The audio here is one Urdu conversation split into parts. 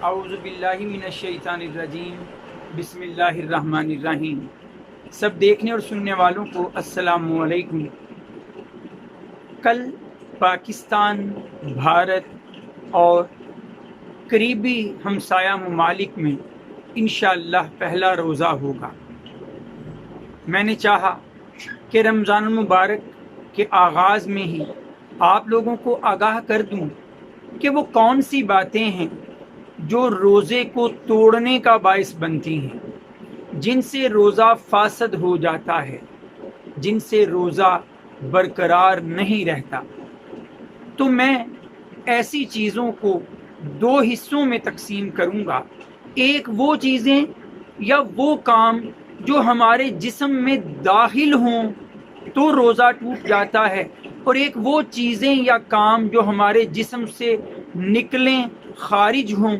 اعوذ باللہ من الشیطان الرجیم بسم اللہ الرحمن الرحیم۔ سب دیکھنے اور سننے والوں کو السلام علیکم۔ کل پاکستان، بھارت اور قریبی ہمسایہ ممالک میں انشاءاللہ پہلا روزہ ہوگا۔ میں نے چاہا کہ رمضان المبارک کے آغاز میں ہی آپ لوگوں کو آگاہ کر دوں کہ وہ کون سی باتیں ہیں جو روزے کو توڑنے کا باعث بنتی ہیں، جن سے روزہ فاسد ہو جاتا ہے، جن سے روزہ برقرار نہیں رہتا۔ تو میں ایسی چیزوں کو دو حصوں میں تقسیم کروں گا۔ ایک وہ چیزیں یا وہ کام جو ہمارے جسم میں داخل ہوں تو روزہ ٹوٹ جاتا ہے، اور ایک وہ چیزیں یا کام جو ہمارے جسم سے نکلیں، خارج ہوں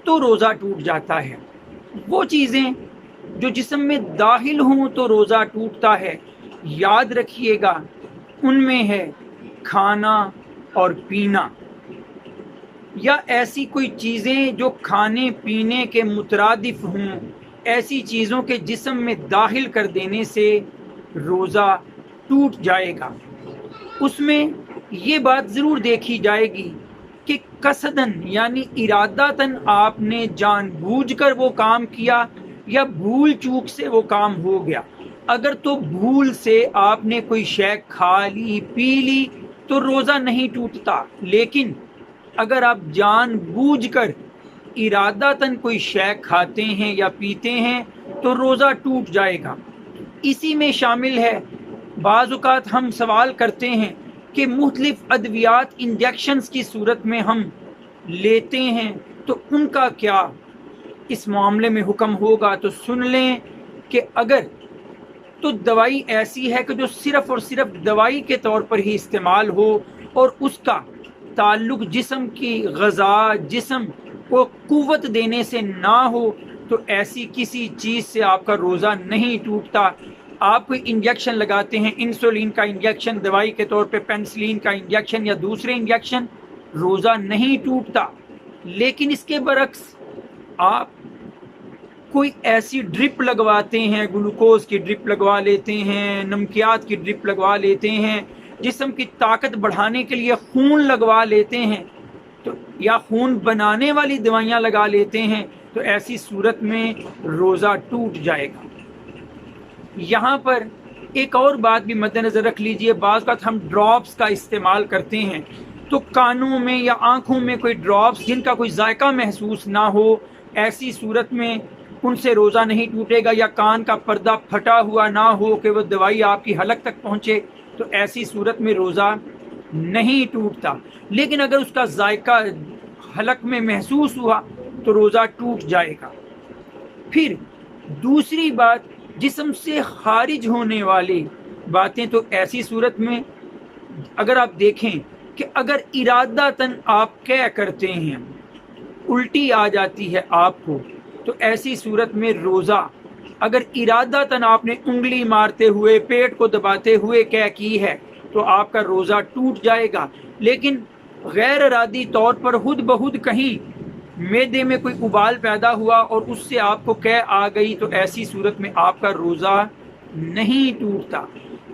تو روزہ ٹوٹ جاتا ہے۔ وہ چیزیں جو جسم میں داخل ہوں تو روزہ ٹوٹتا ہے، یاد رکھیے گا، ان میں ہے کھانا اور پینا، یا ایسی کوئی چیزیں جو کھانے پینے کے مترادف ہوں، ایسی چیزوں کے جسم میں داخل کر دینے سے روزہ ٹوٹ جائے گا۔ اس میں یہ بات ضرور دیکھی جائے گی کہ قصدن یعنی ارادتاً آپ نے جان بوجھ کر وہ کام کیا یا بھول چوک سے وہ کام ہو گیا۔ اگر تو بھول سے آپ نے کوئی شے کھا لی، پی لی تو روزہ نہیں ٹوٹتا، لیکن اگر آپ جان بوجھ کر ارادتاً کوئی شے کھاتے ہیں یا پیتے ہیں تو روزہ ٹوٹ جائے گا۔ اسی میں شامل ہے، بعض اوقات ہم سوال کرتے ہیں کہ مختلف ادویات انجیکشنز کی صورت میں ہم لیتے ہیں تو ان کا کیا اس معاملے میں حکم ہوگا؟ تو سن لیں کہ اگر تو دوائی ایسی ہے کہ جو صرف اور صرف دوائی کے طور پر ہی استعمال ہو اور اس کا تعلق جسم کی غذا، جسم کو قوت دینے سے نہ ہو، تو ایسی کسی چیز سے آپ کا روزہ نہیں ٹوٹتا۔ آپ کوئی انجیکشن لگاتے ہیں، انسولین کا انجیکشن، دوائی کے طور پہ پینسلین کا انجیکشن یا دوسرے انجیکشن، روزہ نہیں ٹوٹتا۔ لیکن اس کے برعکس آپ کوئی ایسی ڈرپ لگواتے ہیں، گلوکوز کی ڈرپ لگوا لیتے ہیں، نمکیات کی ڈرپ لگوا لیتے ہیں، جسم کی طاقت بڑھانے کے لیے خون لگوا لیتے ہیں، تو یا خون بنانے والی دوائیاں لگا لیتے ہیں، تو ایسی صورت میں روزہ ٹوٹ جائے گا۔ یہاں پر ایک اور بات بھی مد نظر رکھ لیجئے، بعض اوقات ہم ڈراپس کا استعمال کرتے ہیں، تو کانوں میں یا آنکھوں میں کوئی ڈراپس جن کا کوئی ذائقہ محسوس نہ ہو، ایسی صورت میں ان سے روزہ نہیں ٹوٹے گا، یا کان کا پردہ پھٹا ہوا نہ ہو کہ وہ دوائی آپ کی حلق تک پہنچے، تو ایسی صورت میں روزہ نہیں ٹوٹتا۔ لیکن اگر اس کا ذائقہ حلق میں محسوس ہوا تو روزہ ٹوٹ جائے گا۔ پھر دوسری بات، جسم سے خارج ہونے والی باتیں، تو ایسی صورت میں اگر آپ دیکھیں کہ اگر ارادتاً آپ کیا کرتے ہیں، الٹی آ جاتی ہے آپ کو، تو ایسی صورت میں روزہ، اگر ارادتاً آپ نے انگلی مارتے ہوئے، پیٹ کو دباتے ہوئے کیا کی ہے، تو آپ کا روزہ ٹوٹ جائے گا۔ لیکن غیر ارادی طور پر خود بخود کہیں معدے میں کوئی ابال پیدا ہوا اور اس سے آپ کو قے آ گئی، تو ایسی صورت میں آپ کا روزہ نہیں ٹوٹتا۔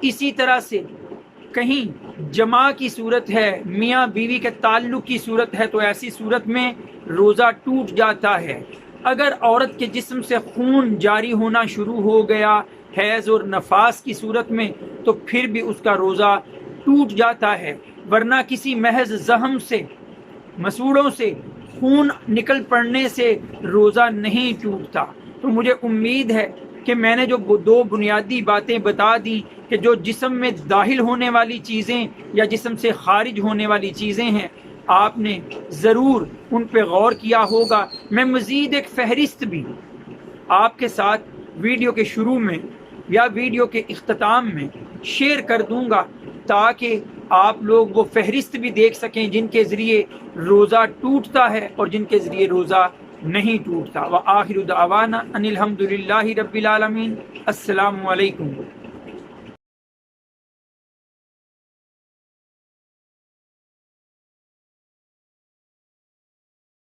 اسی طرح سے کہیں جماع کی صورت ہے، میاں بیوی کے تعلق کی صورت ہے، تو ایسی صورت میں روزہ ٹوٹ جاتا ہے۔ اگر عورت کے جسم سے خون جاری ہونا شروع ہو گیا حیض اور نفاس کی صورت میں، تو پھر بھی اس کا روزہ ٹوٹ جاتا ہے۔ ورنہ کسی محض زخم سے، مسوڑوں سے خون نکل پڑنے سے روزہ نہیں ٹوٹتا۔ تو مجھے امید ہے کہ میں نے جو دو بنیادی باتیں بتا دی کہ جو جسم میں داخل ہونے والی چیزیں یا جسم سے خارج ہونے والی چیزیں ہیں، آپ نے ضرور ان پہ غور کیا ہوگا۔ میں مزید ایک فہرست بھی آپ کے ساتھ ویڈیو کے شروع میں یا ویڈیو کے اختتام میں شیئر کر دوں گا، تاکہ آپ لوگ وہ فہرست بھی دیکھ سکیں جن کے ذریعے روزہ ٹوٹتا ہے اور جن کے ذریعے روزہ نہیں ٹوٹتا۔ وآخر دعوانا ان الحمد للہ رب العالمین۔ السلام علیکم۔